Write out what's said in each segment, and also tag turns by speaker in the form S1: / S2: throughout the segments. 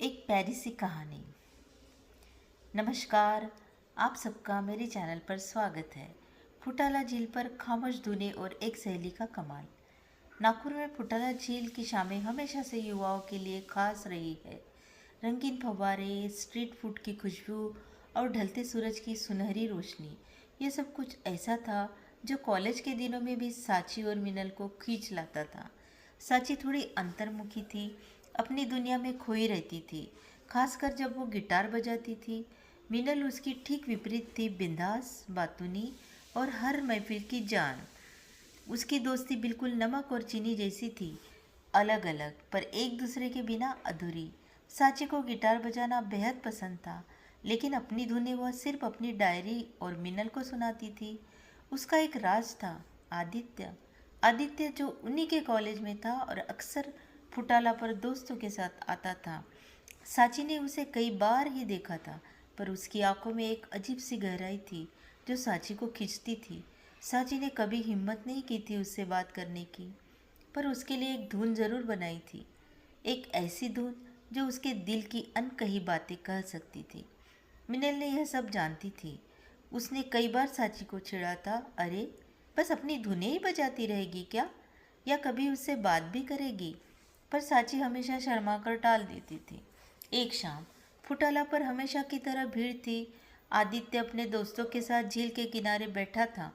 S1: एक प्यारी सी कहानी। नमस्कार, आप सबका मेरे चैनल पर स्वागत है। फुटाला झील पर खामोश धुएं और एक सहेली का कमाल। नागपुर में फुटाला झील की शामें हमेशा से युवाओं के लिए खास रही है। रंगीन फव्वारे, स्ट्रीट फूड की खुशबू और ढलते सूरज की सुनहरी रोशनी, ये सब कुछ ऐसा था जो कॉलेज के दिनों में भी साची और मिनल को खींच लाता था। साची थोड़ी अंतर्मुखी थी, अपनी दुनिया में खोई रहती थी, खासकर जब वो गिटार बजाती थी। मिनल उसकी ठीक विपरीत थी, बिंदास, बातूनी और हर महफिल की जान। उसकी दोस्ती बिल्कुल नमक और चीनी जैसी थी, अलग अलग पर एक दूसरे के बिना अधूरी। साची को गिटार बजाना बेहद पसंद था, लेकिन अपनी धुनें वह सिर्फ अपनी डायरी और मिनल को सुनाती थी। उसका एक राज था, आदित्य। आदित्य जो उन्हीं के कॉलेज में था और अक्सर फुटाला पर दोस्तों के साथ आता था। साची ने उसे कई बार ही देखा था, पर उसकी आंखों में एक अजीब सी गहराई थी जो साची को खींचती थी। साची ने कभी हिम्मत नहीं की थी उससे बात करने की, पर उसके लिए एक धुन जरूर बनाई थी। एक ऐसी धुन जो उसके दिल की अनकही बातें कह सकती थी। मिनल ने यह सब जानती थी। उसने कई बार साची को चिढ़ा था, अरे बस अपनी धुनें ही बजाती रहेगी क्या, या कभी उससे बात भी करेगी। पर साची हमेशा शर्मा कर टाल देती थी। एक शाम फुटाला पर हमेशा की तरह भीड़ थी। आदित्य अपने दोस्तों के साथ झील के किनारे बैठा था।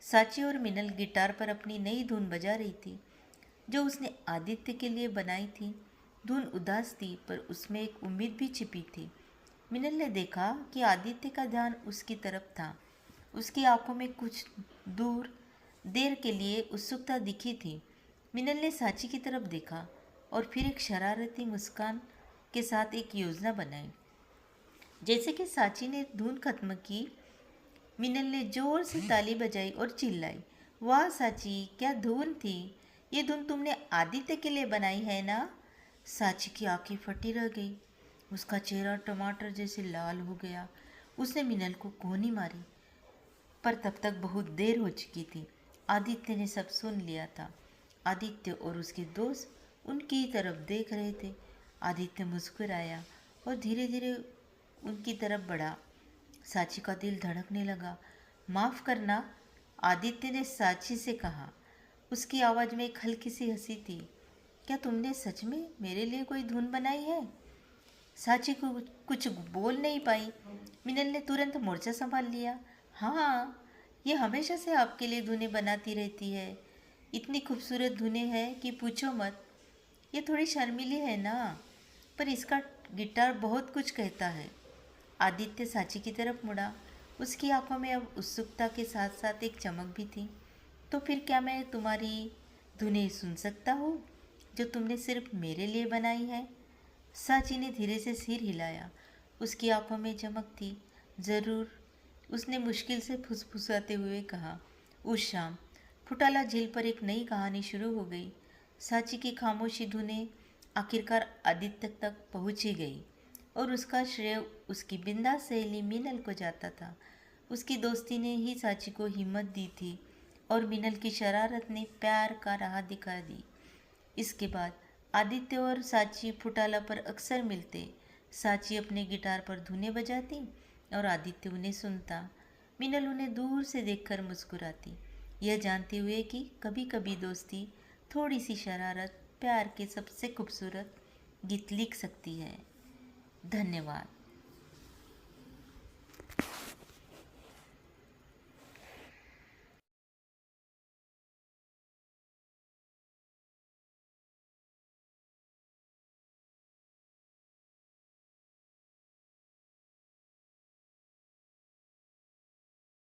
S1: साची और मिनल गिटार पर अपनी नई धुन बजा रही थी जो उसने आदित्य के लिए बनाई थी। धुन उदास थी, पर उसमें एक उम्मीद भी छिपी थी। मिनल ने देखा कि आदित्य का ध्यान उसकी तरफ था। उसकी आंखों में कुछ दूर देर के लिए उत्सुकता दिखी थी। मिनल ने साची की तरफ देखा और फिर एक शरारती मुस्कान के साथ एक योजना बनाई। जैसे कि साची ने धुन खत्म की, मिनल ने जोर से ताली बजाई और चिल्लाई, वाह साची, क्या धुन थी। ये धुन तुमने आदित्य के लिए बनाई है ना। साची की आंखें फटी रह गई। उसका चेहरा टमाटर जैसे लाल हो गया। उसने मिनल को कोहनी मारी, पर तब तक बहुत देर हो चुकी थी। आदित्य ने सब सुन लिया था। आदित्य और उसके दोस्त उनकी तरफ देख रहे थे। आदित्य मुस्कुराया और धीरे धीरे उनकी तरफ बढ़ा। साची का दिल धड़कने लगा। माफ़ करना, आदित्य ने साची से कहा। उसकी आवाज़ में एक हल्की सी हंसी थी। क्या तुमने सच में मेरे लिए कोई धुन बनाई है। साची को कुछ बोल नहीं पाई। मिनल ने तुरंत मोर्चा संभाल लिया। हाँ, ये हमेशा से आपके लिए धुनें बनाती रहती है। इतनी खूबसूरत धुनें हैं कि पूछो मत। ये थोड़ी शर्मीली है ना, पर इसका गिटार बहुत कुछ कहता है। आदित्य साची की तरफ मुड़ा। उसकी आंखों में अब उत्सुकता के साथ साथ एक चमक भी थी। तो फिर क्या मैं तुम्हारी धुनें सुन सकता हूँ जो तुमने सिर्फ मेरे लिए बनाई है। साची ने धीरे से सिर हिलाया। उसकी आंखों में चमक थी। ज़रूर, उसने मुश्किल से फुसफुसाते हुए कहा। उस शाम फुटाला झील पर एक नई कहानी शुरू हो गई। साची की खामोशी धुनें आखिरकार आदित्य तक पहुंची गई और उसका श्रेय उसकी बिंदास सहेली मिनल को जाता था। उसकी दोस्ती ने ही साची को हिम्मत दी थी और मिनल की शरारत ने प्यार का राह दिखा दी। इसके बाद आदित्य और साची फुटाला पर अक्सर मिलते। साची अपने गिटार पर धुनें बजाती और आदित्य उन्हें सुनता। मिनल उन्हें दूर से देखकर मुस्कुराती, यह जानते हुए कि कभी कभी दोस्ती थोड़ी सी शरारत प्यार के सबसे खूबसूरत गीत लिख सकती है। धन्यवाद।